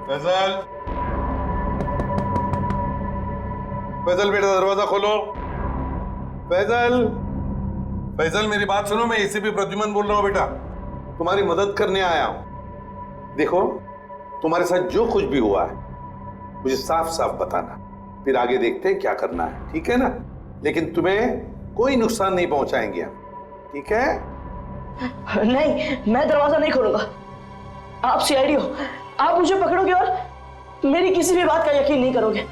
फैजल, फैजल बेटा दरवाजा खोलो। फैजल, फैजल मेरी बात सुनो, मैं एसीपी प्रद्युमन बोल रहा हूँ बेटा, तुम्हारी मदद करने आया हूं। देखो, तुम्हारे साथ जो कुछ भी हुआ है मुझे साफ साफ बताना, फिर आगे देखते हैं क्या करना है, ठीक है ना? लेकिन तुम्हें कोई नुकसान नहीं पहुंचाएंगे हम, ठीक है? नहीं, मैं दरवाजा नहीं खोलूंगा। आप सीआईडी हो, आप मुझे पकड़ोगे और मेरी किसी भी बात का यकीन नहीं करोगे।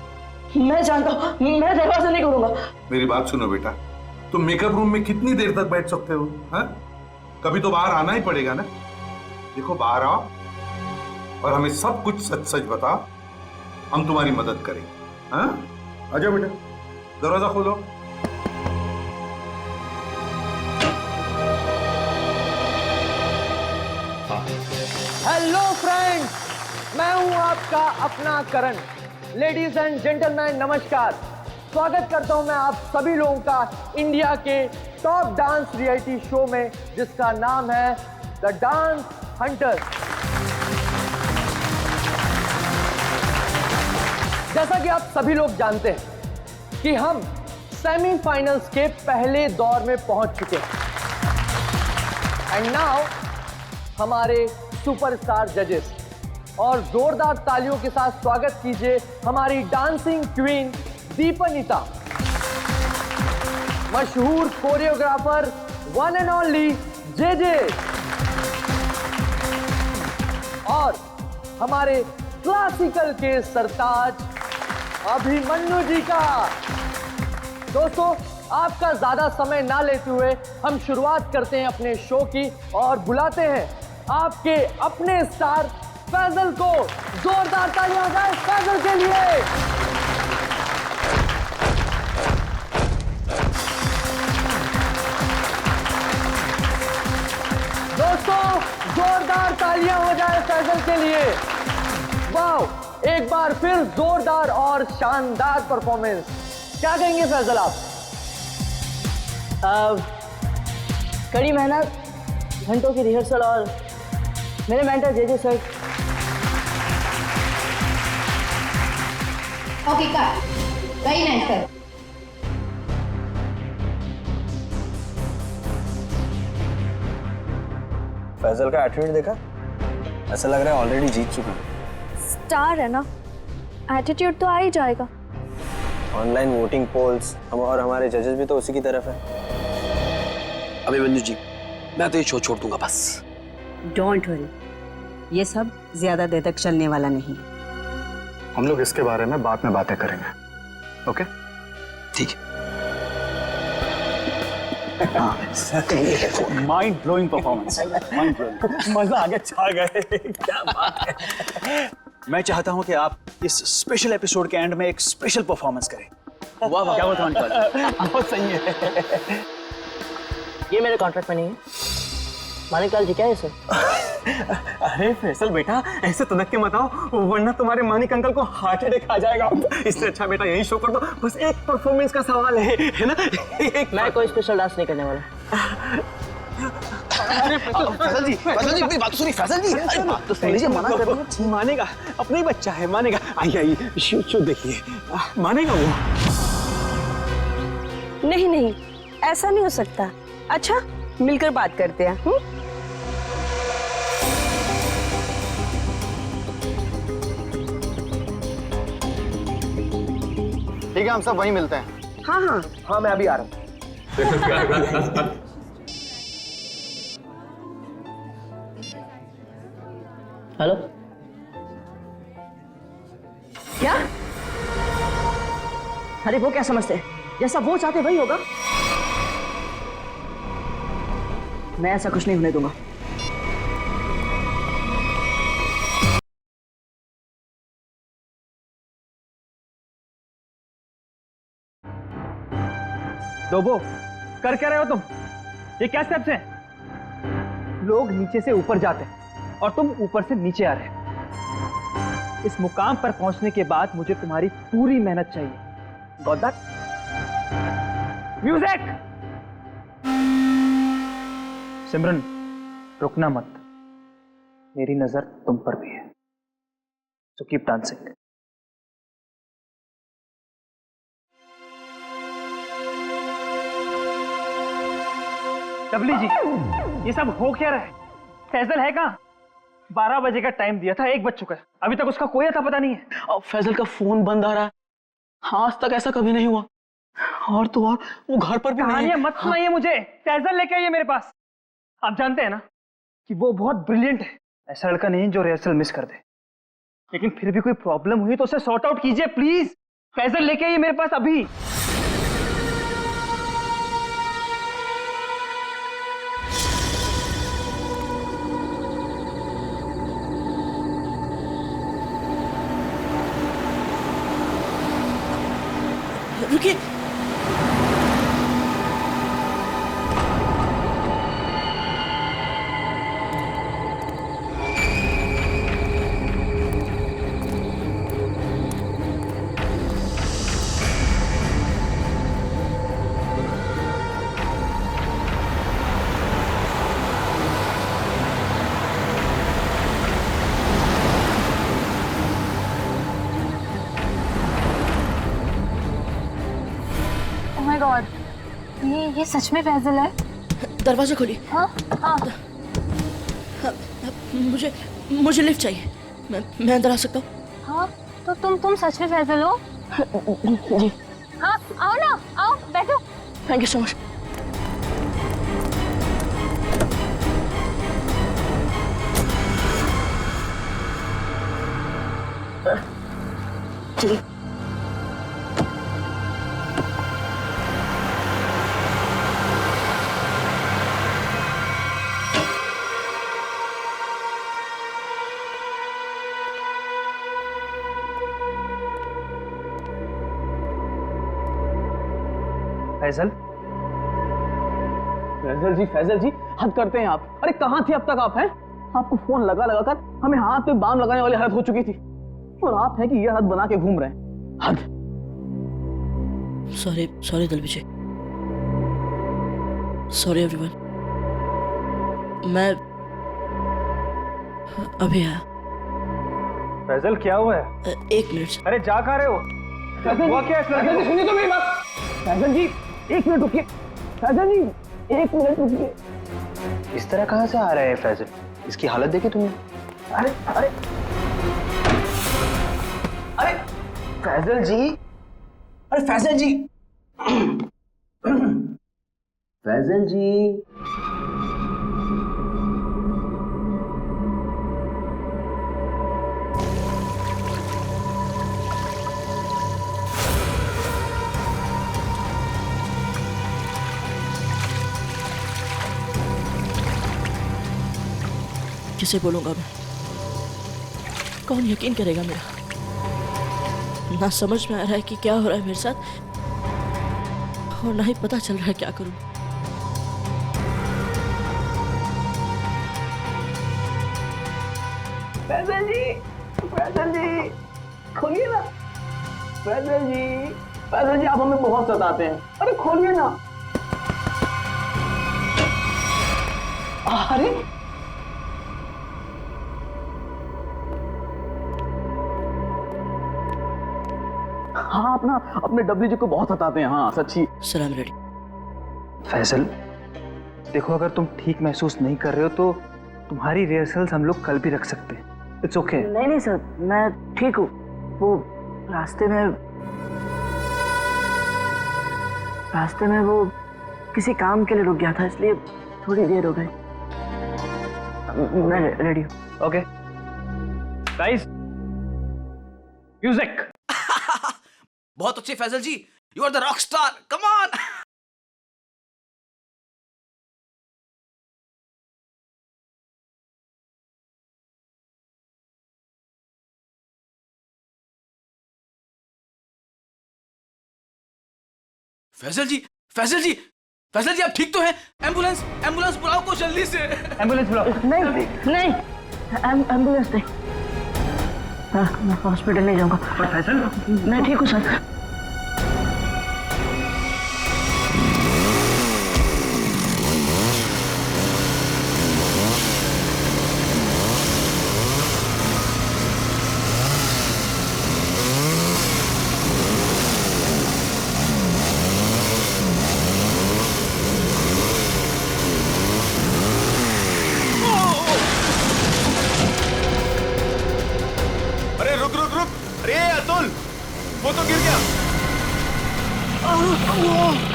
मैं जानता हूं, मैं दरवाजा नहीं खोलूंगा। मेरी बात सुनो बेटा, तुम मेकअप रूम में कितनी देर तक बैठ सकते हो? हाँ, कभी तो बाहर आना ही पड़ेगा ना। देखो, बाहर आओ और हमें सब कुछ सच सच बताओ, हम तुम्हारी मदद करेंगे। हाँ, आजा बेटा, दरवाजा खोलो। हेलो फ्रेंड्स, मैं हूं आपका अपना करण। लेडीज एंड जेंटलमैन, नमस्कार। स्वागत करता हूं मैं आप सभी लोगों का इंडिया के टॉप डांस रियलिटी शो में, जिसका नाम है द डांस हंटर। जैसा कि आप सभी लोग जानते हैं कि हम सेमीफाइनल्स के पहले दौर में पहुंच चुके हैं। एंड नाउ हमारे सुपरस्टार जजेस, और जोरदार तालियों के साथ स्वागत कीजिए हमारी डांसिंग क्वीन दीपनिता, मशहूर choreographer one and only JJ, और हमारे क्लासिकल के सरताज अभिमन्यु जी का। दोस्तों, आपका ज्यादा समय ना लेते हुए हम शुरुआत करते हैं अपने शो की और बुलाते हैं आपके अपने स्टार फैजल को। जोरदार तालियां हो जाए फैजल के लिए। दोस्तों, जोरदार तालियां हो जाए फैजल के लिए। वाह, एक बार फिर जोरदार और शानदार परफॉर्मेंस। क्या कहेंगे फैजल आप? कड़ी मेहनत, घंटों की रिहर्सल और मेरे mentor JJ sir. Okay, cut. Very nice sir. Faisal का एटीट्यूड देखा? ऐसा लग रहा है ऑलरेडी जीत चुका है। स्टार है ना, एटीट्यूड तो आ ही जाएगा। ऑनलाइन वोटिंग पोल्स और हमारे जजेस भी तो उसी की तरफ है। अभिमन्यु जी, मैं तो ये शो छोड़ दूंगा बस। डोंट वरी, ये सब ज्यादा देर तक चलने वाला नहीं। हम लोग इसके बारे में बाद में बातें करेंगे, ओके? ठीक है। Mind blowing performance, mind blowing, मजा आ गया, छा गए। क्या बात है। मैं चाहता हूं कि आप इस स्पेशल एपिसोड के एंड में एक स्पेशल परफॉर्मेंस करें। वाह वाह, क्या बताऊं, बहुत सही है। ये मेरे कॉन्ट्रैक्ट में नहीं है। मानिकलाल जी क्या है सर? अरे फैसल बेटा, ऐसे तनक के मत आओ, वरना तुम्हारे मानिक अंकल को हार्ट अटैक आ जाएगा। इससे अच्छा बेटा यही शो कर दो, बस एक परफॉर्मेंस का सवाल है ना? मैं कोई स्पेशल डांस नहीं करने वाला। फैजल जी, मेरी बात सुनिए। फैजल जी, अरे बात तो सुन लीजिए, मना कर रहा हूं। मानेगा, अपना ही बच्चा है, मानेगा। आइए आइए, शो देखिए, मानेगा वो। नहीं नहीं, ऐसा नहीं हो सकता। अच्छा, मिलकर बात करते हैं। ठीक है, हम सब वहीं मिलते हैं। हाँ हाँ हाँ, मैं अभी आ रहा हूँ। हेलो, क्या? अरे वो क्या समझते हैं, जैसा वो चाहते वही होगा। मैं ऐसा कुछ नहीं होने दूंगा। डोबो, कर क्या रहे हो तुम? ये क्या स्टेप्स हैं? लोग नीचे से ऊपर जाते हैं और तुम ऊपर से नीचे आ रहे हो। इस मुकाम पर पहुंचने के बाद मुझे तुम्हारी पूरी मेहनत चाहिए। Got that? म्यूजिक! सिमरन, रुकना मत, मेरी नजर तुम पर भी है। So keep dancing. डबली जी, ये सब हो क्या रहा है? फैजल है कहाँ? 12 बजे का टाइम दिया था, 1 बज चुका है, अभी तक उसका कोई अता पता नहीं है। और फैजल का फोन बंद आ रहा है। हाँ, आज तक ऐसा कभी नहीं हुआ। और तो और वो घर पर भी नहीं कहानियां है। मत सुनाइए मुझे, फैजल लेके आइए मेरे पास। आप जानते हैं ना कि वो बहुत ब्रिलियंट है, ऐसा लड़का नहीं जो रिहर्सल मिस कर दे। लेकिन फिर भी कोई प्रॉब्लम हुई तो उसे सॉर्ट आउट कीजिए प्लीज। फैजल लेके आइए मेरे पास अभी। रुकिए, ओह माय गॉड, ये सच में फैजल है? दरवाजा खोलिए। हाँ हाँ। मुझे लिफ्ट चाहिए। मैं अंदर आ सकता हूँ? हाँ, तो तुम सच में फैजल हो? जी। हाँ, आओ ना, आओ बैठो। Thank you so much. चलिए। फैजल, फैजल जी हद करते हैं आप। अरे कहाँ थे अब तक आप? हैं, आपको फोन लगा लगा कर हमें हाथ पे बाम लगाने वाली हालत हो चुकी थी, और आप है कि ये हालत बना के घूम रहे हैं। हद। सॉरी दलवी जी, सॉरी एवरीवन। मैं अभी आया। फैजल क्या हुआ है? 1 मिनट। अरे जा कहाँ रहे हो? हुआ क्या इस लड़के को? सुनिए तो मेरी बात। फैजल जी 1 मिनट रुकिए। फैजल जी 1 मिनट रुकिए। इस तरह कहाँ से आ रहा है फैजल? इसकी हालत देखी तुमने? अरे अरे अरे फैजल जी, अरे फैजल जी, फैजल जी। किसे बोलूंगा मैं? कौन यकीन करेगा मेरा? ना समझ में आ रहा है कि क्या हो रहा है मेरे साथ, और ना ही पता चल रहा है क्या करूं। फैजल जी खोलिए ना। फैजल जी आप हमें बहुत सताते हैं। अरे खोलिए ना। अरे हाँ, अपने डब्ल्यू जी को बहुत सताते हैं। हाँ सच्ची। सलाम रेडी। फैजल देखो, अगर तुम ठीक महसूस नहीं कर रहे हो तो तुम्हारी रिहर्सल्स हम लोग कल भी रख सकते हैं। It's okay. नहीं सर, मैं ठीक हूँ। वो रास्ते में वो किसी काम के लिए रुक गया था, इसलिए थोड़ी देर हो गई। मैं रेडी हूँ। Okay guys, music. बहुत अच्छे Faisal ji, you are the rock star, come on. Faisal ji आप ठीक तो हैं? एम्बुलेंस बुलाओ को जल्दी से। एम्बुलेंस बुलाओ। नहीं, एम्बुलेंस नहीं। मैं हॉस्पिटल नहीं जाऊंगा। पर फैजल, मैं ठीक हूँ सर।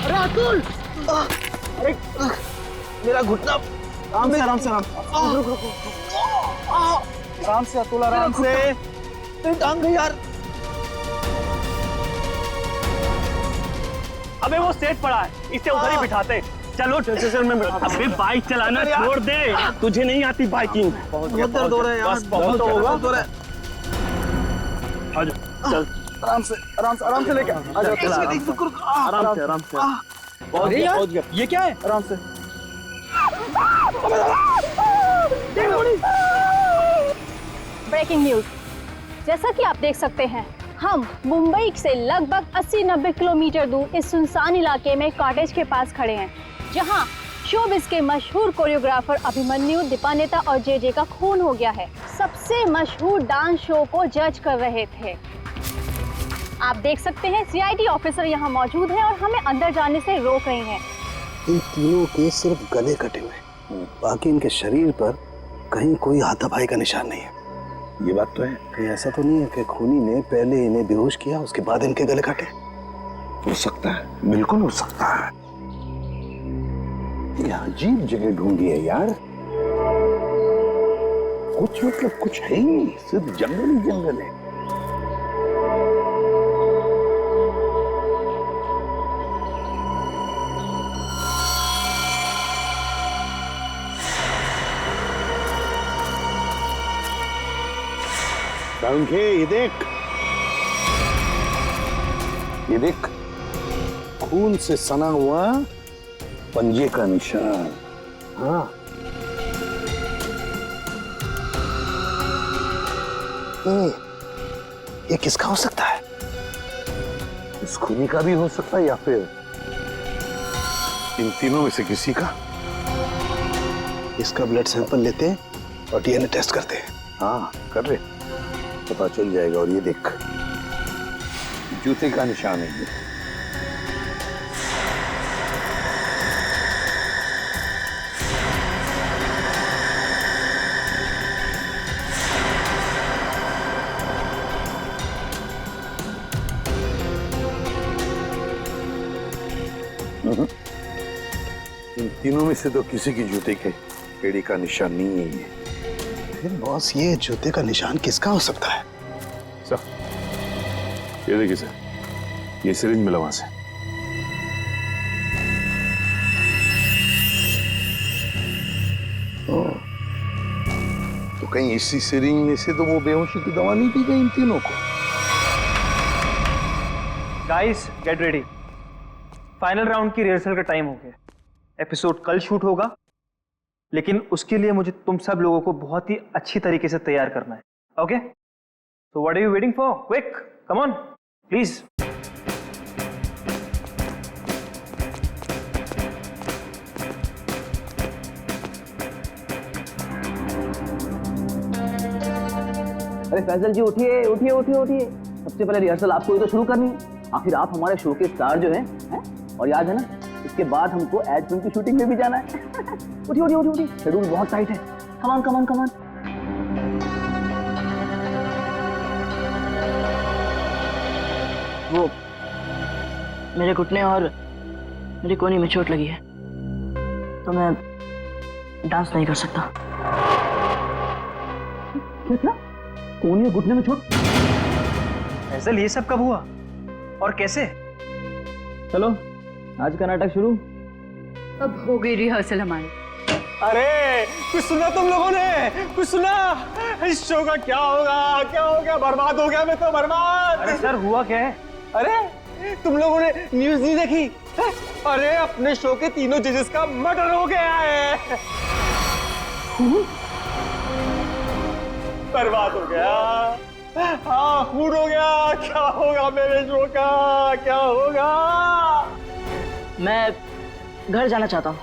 राहुल, अरे मेरा घुटना। आराम से, आराम से, आराम से अतुल, आराम से। तेरी टांग गई यार। अबे वो सेट पड़ा है, इसे उधर ही बिठाते। चलो चल मैं अबे बाइक चलाना छोड़ दे, तुझे नहीं आती बाइकिंग। बहुत दर्द हो रहा है यार, बस बहुत होगा। चल आराम से, आराम से, आराम से लेके आ जाओ। आराम से, आराम से। अरे यार, ये क्या है? आराम से। ब्रेकिंग न्यूज, जैसा कि आप देख सकते हैं, हम मुंबई से लगभग 80-90 किलोमीटर दूर इस सुनसान इलाके में कॉटेज के पास खड़े हैं, जहां शोबिस के मशहूर कोरियोग्राफर अभिमन्यु, दीपानेता और जे का खून हो गया है। सबसे मशहूर डांस शो को जज कर रहे थे। आप देख सकते हैं सीआईडी ऑफिसर यहाँ मौजूद हैं और हमें अंदर जाने से रोक रही हैं। इन तीनों के सिर्फ गले कटे हुए, बाकी इनके शरीर पर कहीं कोई हाथापाई का निशान नहीं है। ये बात तो है। कहीं ऐसा तो नहीं है कि खूनी ने पहले इन्हें बेहोश किया, उसके बाद इनके गले काटे? हो सकता है, बिल्कुल हो सकता है। ये अजीब जगह ढूंढी है यार, कुछ मतलब कुछ है ही नहीं, सिर्फ जंगल ही जंगल है। ये देख, खून से सना हुआ पंजे का निशान। हाँ, ये किसका हो सकता है? इस खूनी का भी हो सकता है या फिर इन तीनों में से किसी का। इसका ब्लड सैंपल लेते हैं और डीएनए टेस्ट करते हैं। हाँ कर रहे, पता चल जाएगा। और ये देख, जूते का निशान है। इन तीनों में से तो किसी की जूते के एड़ी का निशान नहीं है ये। फिर बॉस, ये जूते का निशान किसका हो सकता है? सर, ये देखिए सर, ये सिरिंज मिला वहां से। तो कहीं इसी सिरिंज में से तो वो बेहोशी की दवा नहीं दी गई इन तीनों को? Guys get ready, final round की रिहर्सल का टाइम हो गया। एपिसोड कल शूट होगा, लेकिन उसके लिए मुझे तुम सब लोगों को बहुत ही अच्छी तरीके से तैयार करना है। Okay, so what are you waiting for? Quick, come on, please. अरे फैजल जी, उठिए उठिए उठिए उठिए। सबसे पहले रिहर्सल आपको ही तो शुरू करनी है। आखिर आप हमारे शो के स्टार जो हैं? और याद है ना, इसके बाद हमको एड फिल्म की शूटिंग में भी जाना है। उठिए उठिए उठिए, शेड्यूल बहुत टाइट है। कमान कमान कमान। वो मेरे घुटने और मेरी कोहनी में चोट लगी है, तो मैं डांस नहीं कर सकता। क्या? कोहनी और घुटने में चोट? फैजल, ये सब कब हुआ और कैसे? चलो आज का नाटक शुरू। अब हो गई रिहर्सल हमारी। अरे कुछ सुना तुम लोगों ने? कुछ सुना? इस शो का क्या होगा? क्या हो गया? बर्बाद हो गया मैं तो, बर्बाद। अरे सर, हुआ क्या है? अरे तुम लोगों ने न्यूज़ नहीं देखी? अरे अपने शो के तीनों जजेस का मर्डर हो गया है। बर्बाद हो गया। हाँ, खून हो गया। क्या होगा मेरे शो का? क्या होगा? मैं घर जाना चाहता हूँ।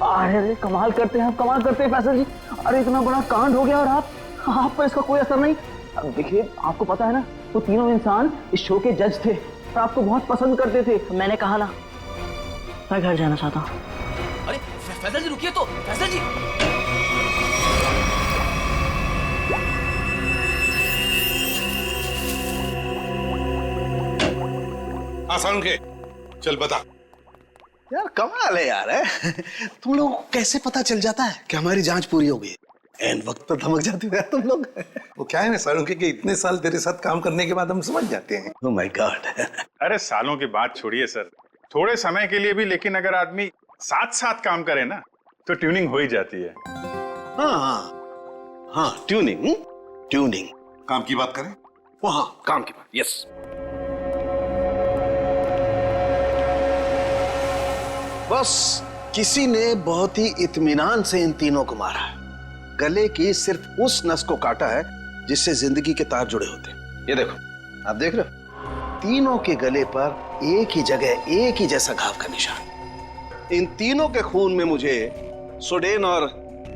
अरे कमाल करते हैं आप, कमाल करते हैं फैसल जी। अरे इतना बड़ा कांड हो गया और आप पर इसका कोई असर नहीं। अब देखिए, आपको पता है ना, वो तीनों इंसान इस शो के जज थे और आपको बहुत पसंद करते थे। मैंने कहा ना, मैं घर जाना चाहता हूँ। अरे फैजल जी रुकिए तो, फैजल जी। हाँ सारुण के, चल बता। यार कमाल है यार, है? तुम लोग को कैसे पता चल जाता है कि हमारी जांच पूरी हो गई? एंड वक्त पर धमक जाते हो यार तुम लोग। वो क्या है ना सारुण के कि इतने साल तेरे साथ काम करने के बाद हम समझ जाते हैं। Oh my God. अरे सालों की बात छोड़िए सर, थोड़े समय के लिए भी, लेकिन अगर आदमी साथ साथ काम करे ना तो ट्यूनिंग हो ही जाती है। हाँ ट्यूनिंग, ट्यूनिंग। काम की बात करें? वो हाँ, काम की बात, यस। बस किसी ने बहुत ही इत्मीनान से इन तीनों को मारा है। गले की सिर्फ उस नस को काटा है जिससे जिंदगी के तार जुड़े होते हैं। ये देखो, आप देख रहे हो, तीनों के गले पर एक ही जगह एक ही जैसा घाव का निशान। इन तीनों के खून में मुझे सोडेन और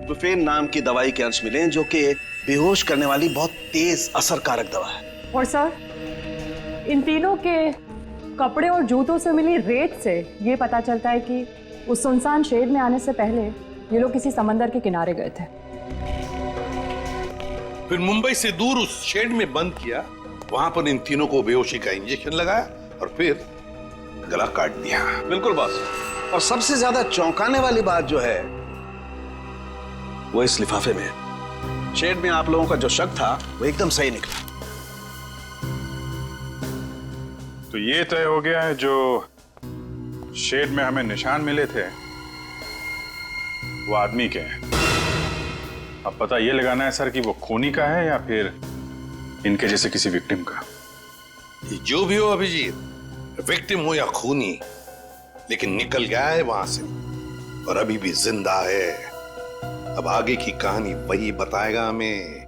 बुफेन नाम की दवाई के अंश मिले, जो कि बेहोश करने वाली बहुत तेज असरकारक दवा है। और सर, इन तीनों के कपड़े और जूतों से मिली रेत से ये पता चलता है कि उस सुनसान शेड में आने से पहले ये लोग किसी समंदर के किनारे गए थे। फिर मुंबई से दूर उस शेड में बंद किया, वहां पर इन तीनों को बेहोशी का इंजेक्शन लगाया और फिर गला काट दिया। बिल्कुल बॉस। और सबसे ज्यादा चौंकाने वाली बात जो है वो इस लिफाफे में है। शेड में आप लोगों का जो शक था वो एकदम सही निकला। तो ये तय हो गया है, जो शेड में हमें निशान मिले थे वो आदमी के हैं। अब पता ये लगाना है सर कि वो खूनी का है या फिर इनके जैसे किसी विक्टिम का। जो भी हो अभिजीत, विक्टिम हो या खूनी, लेकिन निकल गया है वहां से और अभी भी जिंदा है। अब आगे की कहानी वही बताएगा हमें,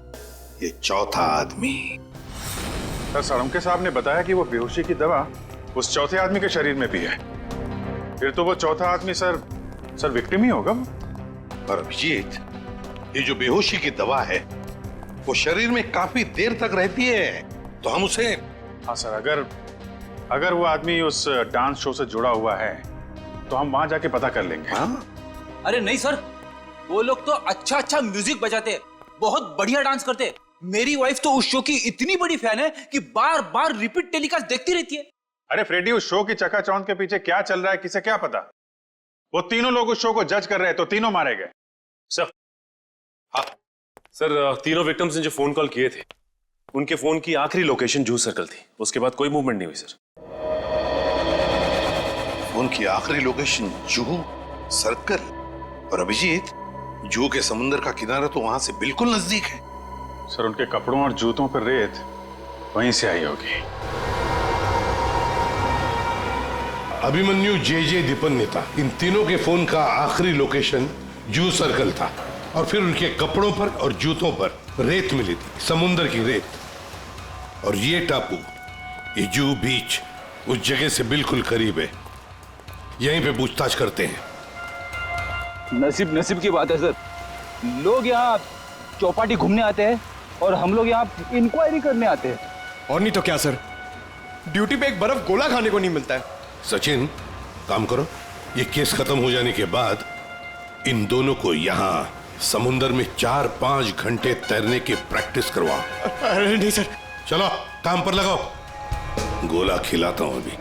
ये चौथा आदमी। सर सारुंके साहब ने बताया कि वो बेहोशी की दवा उस चौथे आदमी के शरीर में भी है। फिर तो वो चौथा आदमी सर विक्टिम ही होगा। और अभिजीत, ये जो बेहोशी की दवा है वो शरीर में काफी देर तक रहती है, तो हम उसे। हाँ सर, अगर वो आदमी उस डांस शो से जुड़ा हुआ है तो हम वहां जाके पता कर लेंगे। हाँ? अरे नहीं सर, वो लोग तो अच्छा म्यूजिक बजाते, बहुत बढ़िया डांस करते। मेरी वाइफ तो उस शो की इतनी बड़ी फैन है कि बार बार रिपीट टेलीकास्ट देखती रहती है। अरे फ्रेडी, उस शो की चकाचौंध के पीछे क्या चल रहा है किसे क्या पता। वो तीनों लोग उस शो को जज कर रहे हैं तो तीनों मारे गए। सर, हाँ सर, तीनों विक्टिम्स ने जो फोन कॉल किए थे उनके फोन की आखिरी लोकेशन जूह सर्कल थी। उसके बाद कोई मूवमेंट नहीं हुई सर। फोन की आखिरी लोकेशन जूह सर्कल? और अभिजीत, जूह के समुद्र का किनारा तो वहां से बिल्कुल नजदीक है। सर, उनके कपड़ों और जूतों पर रेत वहीं से आई होगी। अभिमन्यु जे दीपन नेता, इन तीनों के फोन का आखिरी लोकेशन जूह सर्कल था और फिर उनके कपड़ों पर और जूतों पर रेत मिली थी, समुद्र की रेत। और ये टापू, ये जूह बीच, उस जगह से बिल्कुल करीब है। यहीं पे पूछताछ करते हैं। नसीब की बात है सर। लोग यहाँ चौपाटी घूमने आते हैं और हम लोग यहाँ इंक्वायरी करने आते हैं। और नहीं तो क्या सर, ड्यूटी पे एक बर्फ गोला खाने को नहीं मिलता है। सचिन, काम करो, ये केस खत्म हो जाने के बाद इन दोनों को यहाँ समुद्र में 4-5 घंटे तैरने की प्रैक्टिस करवाओ। अरे नहीं सर। चलो काम पर लगाओ, गोला खिलाता हूं अभी।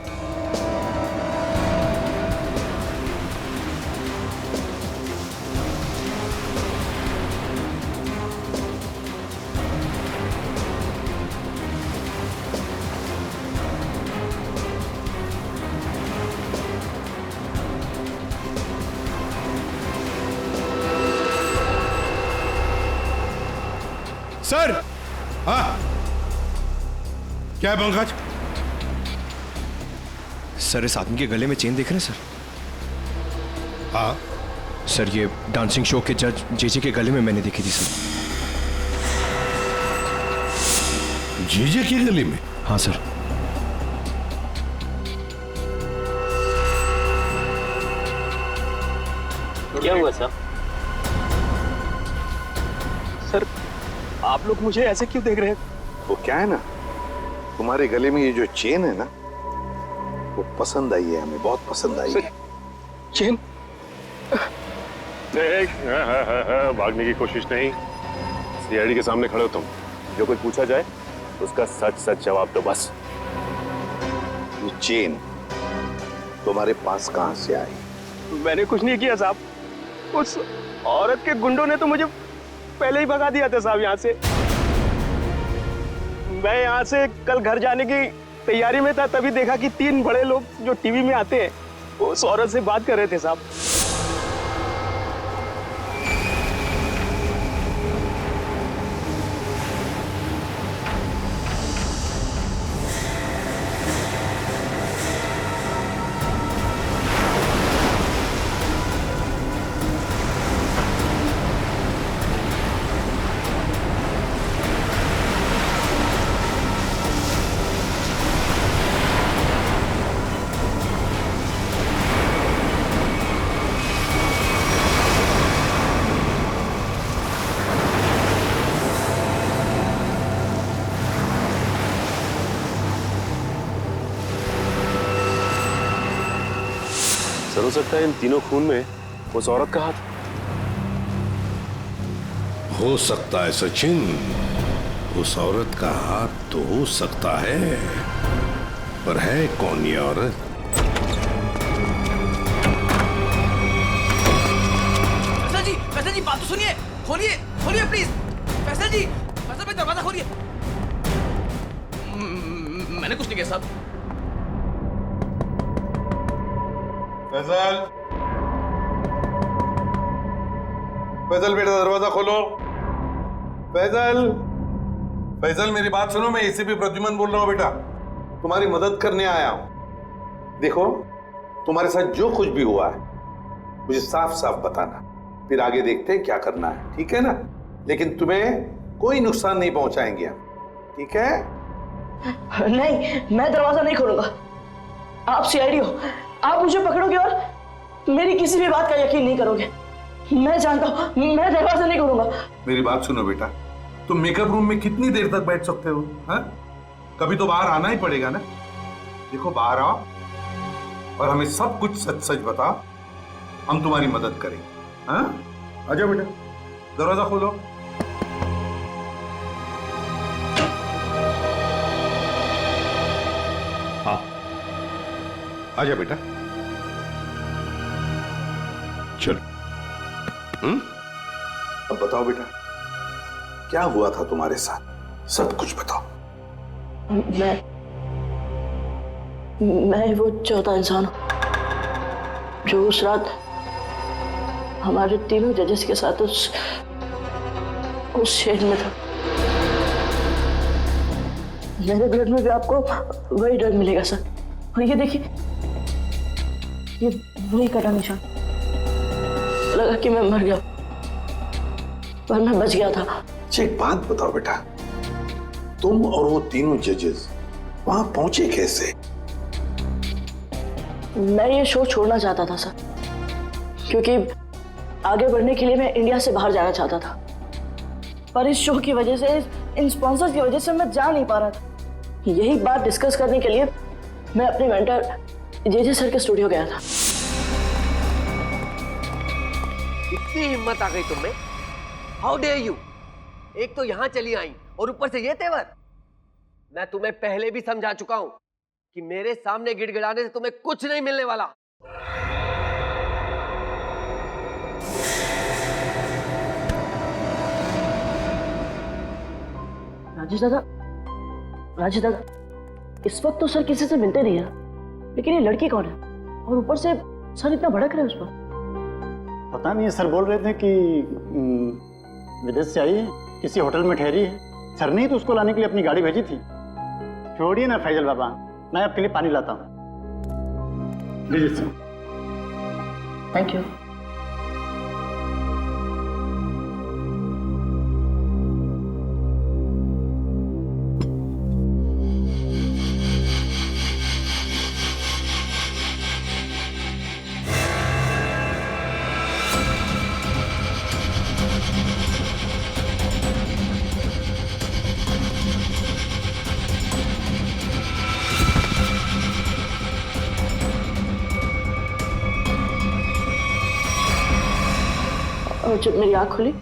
सर। हाँ, क्या है पंकज? सर, इस आदमी के गले में चेन देख रहे हैं सर? हाँ सर, ये डांसिंग शो के जज जेजे के गले में मैंने देखी थी सर। जेजे के गले में? हाँ सर। क्या हुआ सर? सर, आप लोग मुझे ऐसे क्यों देख रहे हैं? वो क्या है ना, तुम्हारे गले में ये जो चेन है ना, वो पसंद आई है हमें, बहुत पसंद आई है। चेन? भागने की कोशिश नहीं, सीआईडी के सामने खड़े हो तुम। जो कुछ पूछा जाए उसका सच सच जवाब दो बस। ये चेन तुम्हारे पास कहां से आई? मैंने कुछ नहीं किया साहब, उस औरत के गुंडों ने तो मुझे पहले ही भगा दिया था साहब यहाँ से। मैं यहाँ से कल घर जाने की तैयारी में था, तभी देखा कि 3 बड़े लोग जो टीवी में आते हैं उस औरत से बात कर रहे थे साहब। सर, हो सकता है इन तीनों खून में उस औरत का हाथ। हो सकता है सचिन, उस औरत का हाथ तो हो सकता है, पर है कौन ये औरत? फैसल जी बात तो सुनिए, खोलिए खोलिए प्लीज। फैसल जी, फैसल भाई दरवाजा खोलिए। मैंने कुछ नहीं किया साहब। फैजल, फैजल बेटा दरवाजा खोलो। फैजल, फैजल मेरी बात सुनो, मैं एसीपी प्रद्युमन बोल रहा हूं बेटा, तुम्हारी मदद करने आया हूं। देखो, तुम्हारे साथ जो कुछ भी हुआ है मुझे साफ साफ बताना, फिर आगे देखते हैं क्या करना है, ठीक है ना? लेकिन तुम्हें कोई नुकसान नहीं पहुंचाएंगे हम, ठीक है? नहीं, मैं दरवाजा नहीं खोलूंगा। आप सीआईडी हो, आप मुझे पकड़ोगे और मेरी किसी भी बात का यकीन नहीं करोगे। मैं जानता हूं, मैं दरवाजा नहीं खोलूंगा। मेरी बात सुनो बेटा, तुम मेकअप रूम में कितनी देर तक बैठ सकते हो? हाँ? कभी तो बाहर आना ही पड़ेगा ना। देखो, बाहर आओ और हमें सब कुछ सच सच बताओ, हम तुम्हारी मदद करेंगे। हाँ? आजा बेटा, दरवाजा खोलो। हाँ, आजा बेटा, चलो। अब बताओ बेटा, क्या हुआ था तुम्हारे साथ? सब कुछ बताओ। मैं वो चौथा इंसान हूं जो उस रात हमारे तीनों जजेस के साथ उस शेड में था। मेरे ब्लड में भी आपको वही ड्रग मिलेगा सर। और ये देखिए, ये वही कटा निशान। लगा कि मैं मर गया, पर मैं बच गया था। अच्छा, एक बात बताओ बेटा, तुम और वो तीनों जजेस वहां पहुंचे कैसे? मैं ये शो छोड़ना चाहता था सर, क्योंकि आगे बढ़ने के लिए मैं इंडिया से बाहर जाना चाहता था, पर इस शो की वजह से, इन स्पॉन्सर्स की वजह से मैं जा नहीं पा रहा था। यही बात डिस्कस करने के लिए मैं अपने मेंटर जेजे सर के स्टूडियो गया था। इतनी हिम्मत आ गई तुममें? How dare you! एक तो यहां चली आई और ऊपर से ये तेवर। मैं तुम्हें पहले भी समझा चुका हूं कि मेरे सामने गिड़गिड़ाने से तुम्हें कुछ नहीं मिलने वाला। राजेश दादा, इस वक्त तो सर किसी से मिलते नहीं है, लेकिन ये लड़की कौन है? और ऊपर से सर इतना भड़क रहे हैं उस पर। पता नहीं, सर बोल रहे थे कि विदेश से आई है, किसी होटल में ठहरी है। सर ने ही तो उसको लाने के लिए अपनी गाड़ी भेजी थी। छोड़िए ना फैजल बाबा, मैं आपके लिए पानी लाता हूँ। लीजिए सर। Thank you. और जब मेरी आंख खुली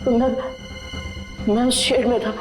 तो मैं उस शेड में था।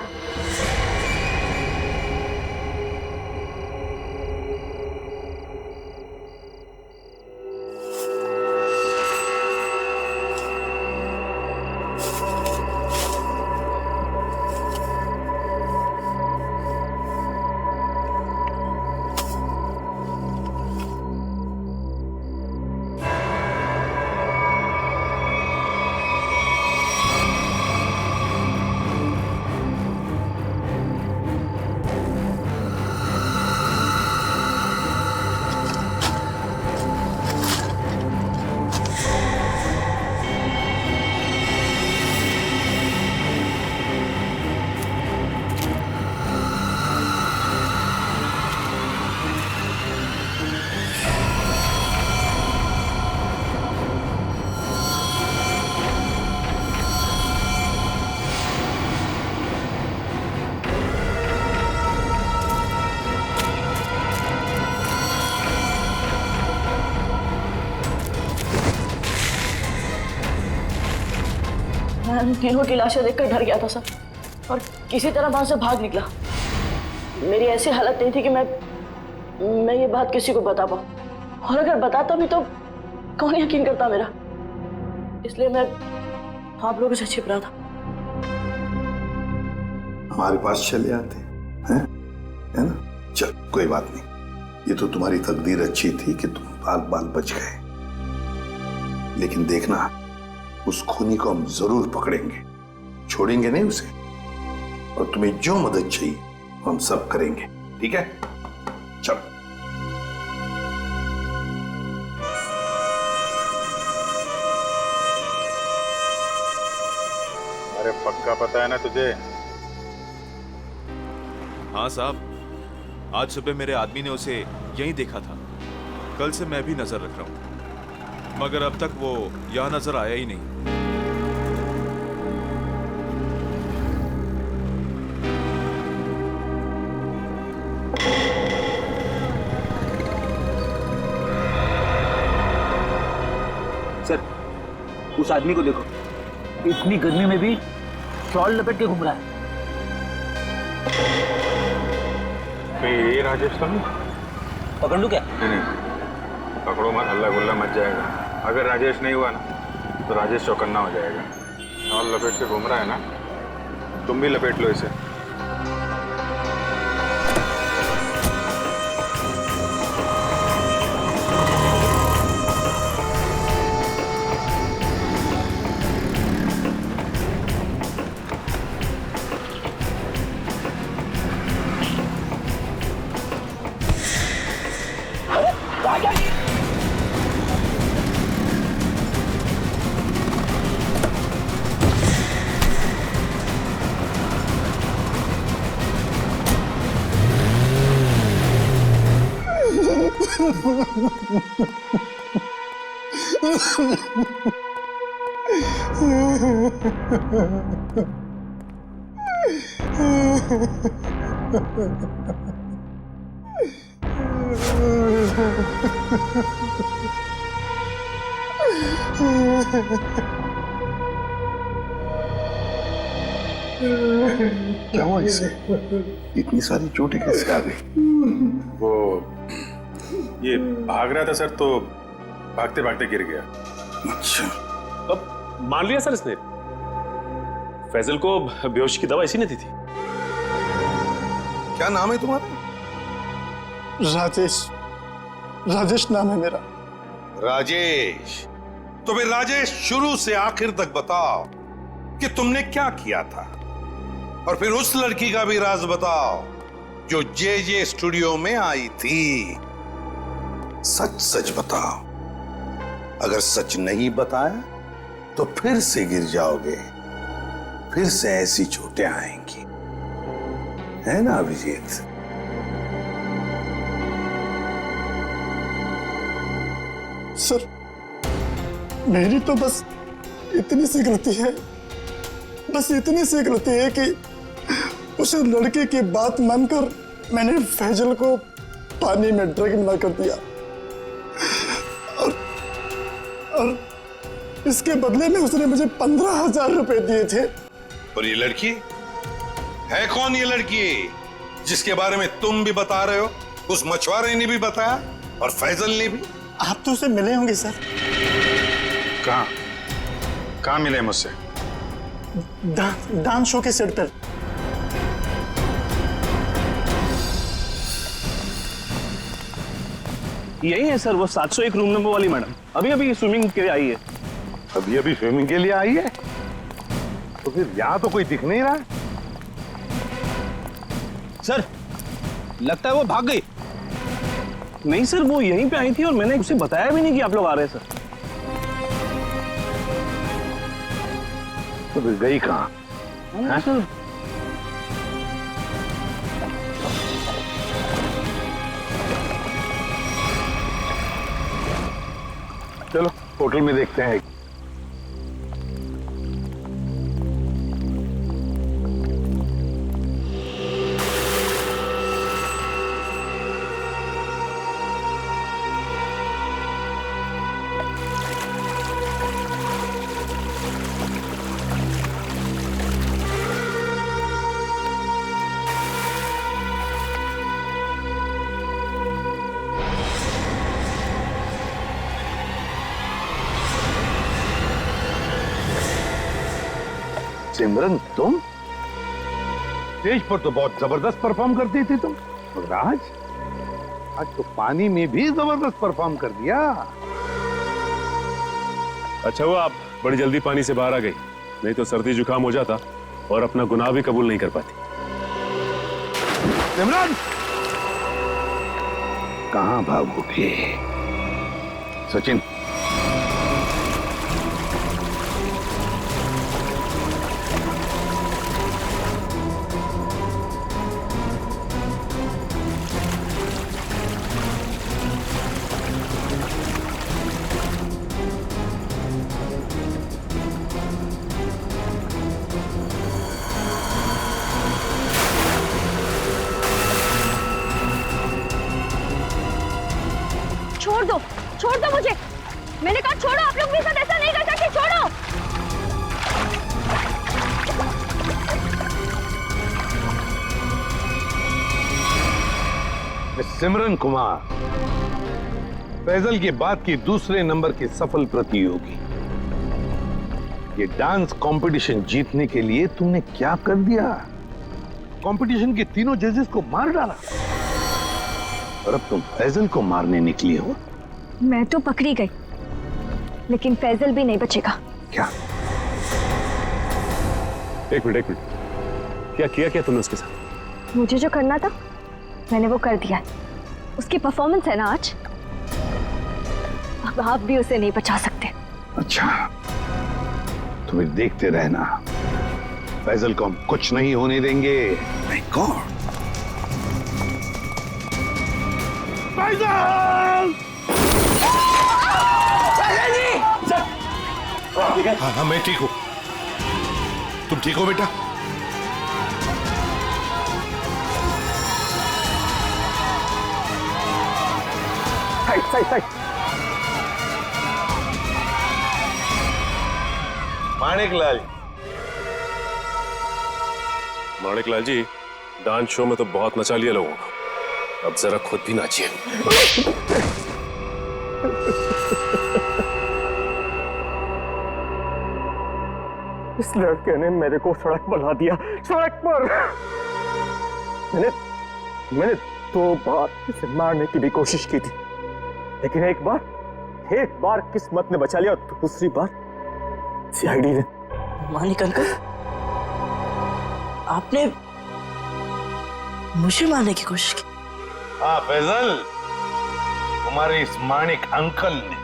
मैं उन तीनों की लाशें देखकर डर गया था सर, और किसी तरह वहां से भाग निकला। मेरी ऐसी हालत नहीं थी कि मैं ये बात किसी को बता पाऊं, और अगर बताता भी तो कौन यकीन करता मेरा। इसलिए मैं आप लोगों से छिप रहा था। हमारे पास चले आते हैं, है ना? चल कोई बात नहीं, ये तो तुम्हारी तकदीर अच्छी थी कि तुम बाल बाल बच गए। लेकिन देखना, उस खूनी को हम जरूर पकड़ेंगे, छोड़ेंगे नहीं उसे। और तुम्हें जो मदद चाहिए हम सब करेंगे, ठीक है? चलो। अरे पक्का पता है ना तुझे? हाँ साहब, आज सुबह मेरे आदमी ने उसे यहीं देखा था। कल से मैं भी नजर रख रहा हूं, मगर अब तक वो यहां नजर आया ही नहीं। सर, उस आदमी को देखो, इतनी गर्मी में भी शॉल लपेट के घूम रहा है। ये राजेश तो नहीं? पकड़ लूं क्या? नहीं, पकड़ो मत, हल्ला गुल्ला मच जाएगा। अगर राजेश नहीं हुआ ना तो राजेश चौकन्ना हो जाएगा। शॉल लपेट के घूम रहा है ना, तुम भी लपेट लो इसे। क्या हुआ इसे? इतनी सारी चोटें कैसे आ गई? वो ये भाग रहा था सर, तो भागते भागते गिर गया। अच्छा, अब मान लिया सर इसने। फैजल को बेहोशी की दवा इसी ने दी थी। क्या नाम है तुम्हारा? राजेश। राजेश नाम है मेरा। राजेश? तो फिर राजेश, शुरू से आखिर तक बताओ कि तुमने क्या किया था, और फिर उस लड़की का भी राज बताओ जो जे स्टूडियो में आई थी। सच सच बताओ। अगर सच नहीं बताया तो फिर से गिर जाओगे, फिर से ऐसी चोटें आएंगी, है ना अभिजीत? सर, मेरी तो बस इतनी सी गलती है, बस इतनी सी गलती है कि उस लड़के की बात मानकर मैंने फैजल को पानी में ड्रग मिला कर दिया, और इसके बदले में उसने मुझे 15,000 रुपए दिए थे। और ये लड़की है कौन? ये लड़की जिसके बारे में तुम भी बता रहे हो, उस मछुआरे ने भी बताया और फैजल ने भी। आप तो उसे मिले होंगे सर। कहाँ मिले मुझसे? डांस शो के सेट पर। यही है सर, वो 701 रूम नंबर वाली मैडम। अभी अभी स्विमिंग के लिए आई है। अभी अभी स्विमिंग के लिए आई है? तो फिर यहाँ तो कोई दिख नहीं रहा। सर, लगता है वो भाग गई। नहीं सर, वो यहीं पे आई थी और मैंने उसे बताया भी नहीं कि आप लोग आ रहे हैं सर। तो फिर गई कहाँ? सर, चलो होटल में देखते हैं। सिमरन तुम स्टेज पर तो बहुत जबरदस्त परफॉर्म करती थी तुम, मगर आज तो पानी में भी जबरदस्त परफॉर्म कर दिया। अच्छा हुआ आप बड़ी जल्दी पानी से बाहर आ गई, नहीं तो सर्दी जुकाम हो जाता और अपना गुनाह भी कबूल नहीं कर पाती। सिमरन कहां भागोगे? सचिन छोड़ दो मुझे, मैंने कहा छोड़ो, आप लोग मेरे साथ ऐसा नहीं कर सकते, छोड़ो। सिमरन कुमार, फैजल के बाद की दूसरे नंबर की सफल प्रतियोगी। ये डांस कंपटीशन जीतने के लिए तुमने क्या कर दिया? कंपटीशन के तीनों जजेस को मार डाला और अब तुम फैजल को मारने निकली हो। मैं तो पकड़ी गई, लेकिन फैजल भी नहीं बचेगा। क्या? एक मिनट, क्या किया तुमने उसके साथ? मुझे जो करना था मैंने वो कर दिया। उसकी परफॉर्मेंस है ना आज, अब आप भी उसे नहीं बचा सकते। अच्छा, तुम्हें देखते रहना, फैजल को हम कुछ नहीं होने देंगे। My god, Faisal! हाँ, मैं ठीक हूं। तुम ठीक हो बेटा? Side. Maniklal ji, dance show में तो बहुत नचा लिया लोगों को, अब जरा खुद भी नाचिए। इस लड़के ने मेरे को सड़क पर ला दिया, सड़क पर। मैंने 2 बार इसे मारने की भी कोशिश की थी, लेकिन एक बार किस्मत ने बचा लिया और दूसरी बार सीआईडी ने। मानिक अंकल, आपने मुझे मारने की कोशिश की? हाँ फैजल, तुम्हारे इस माणिक अंकल ने,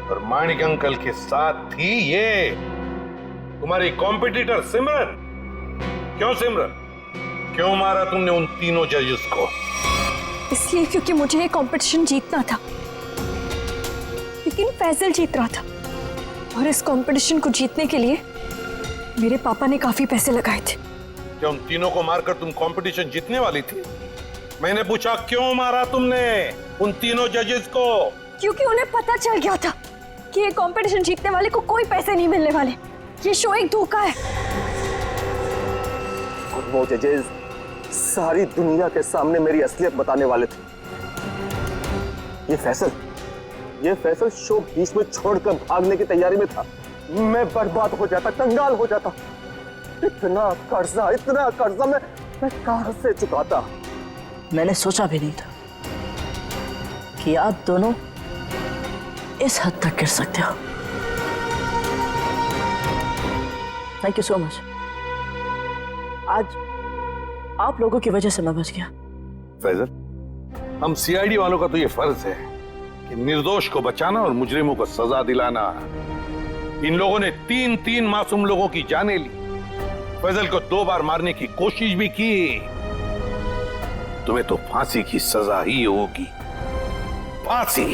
और माणिक अंकल के साथ थी ये तुम्हारी कॉम्पिटिटर सिमरन। क्यों सिमरन, क्यों मारा तुमने उन तीनों जजेस को? इसलिए क्योंकि मुझे ये कंपटीशन जीतना था, लेकिन फैजल जीत रहा था, और इस कंपटीशन को जीतने के लिए मेरे पापा ने काफी पैसे लगाए थे। क्या उन तीनों को मारकर तुम कंपटीशन जीतने वाली थी? मैंने पूछा क्यों मारा तुमने उन तीनों जजेस को? क्योंकि उन्हें पता चल गया था कि ये कंपटीशन जीतने वाले को कोई पैसे नहीं मिलने वाले, ये शो एक धोखा है। और वो जजेस सारी दुनिया के सामने मेरी असलियत बताने वाले थे। ये फैसल शो बीच में छोड़कर भागने की तैयारी में था। मैं बर्बाद हो जाता, कंगाल हो जाता। इतना कर्जा मैं कहां से चुकाता? मैंने सोचा भी नहीं था कि आप दोनों इस हद तक गिर सकते हो। Thank you so much. आज आप लोगों की वजह से मैं बच गया। फैजल, हम सीआईडी वालों का तो ये फर्ज है कि निर्दोष को बचाना और मुजरिमों को सजा दिलाना। इन लोगों ने 3 मासूम लोगों की जानें ली, फैजल को 2 बार मारने की कोशिश भी की। तुम्हें तो फांसी की सजा ही होगी, फांसी।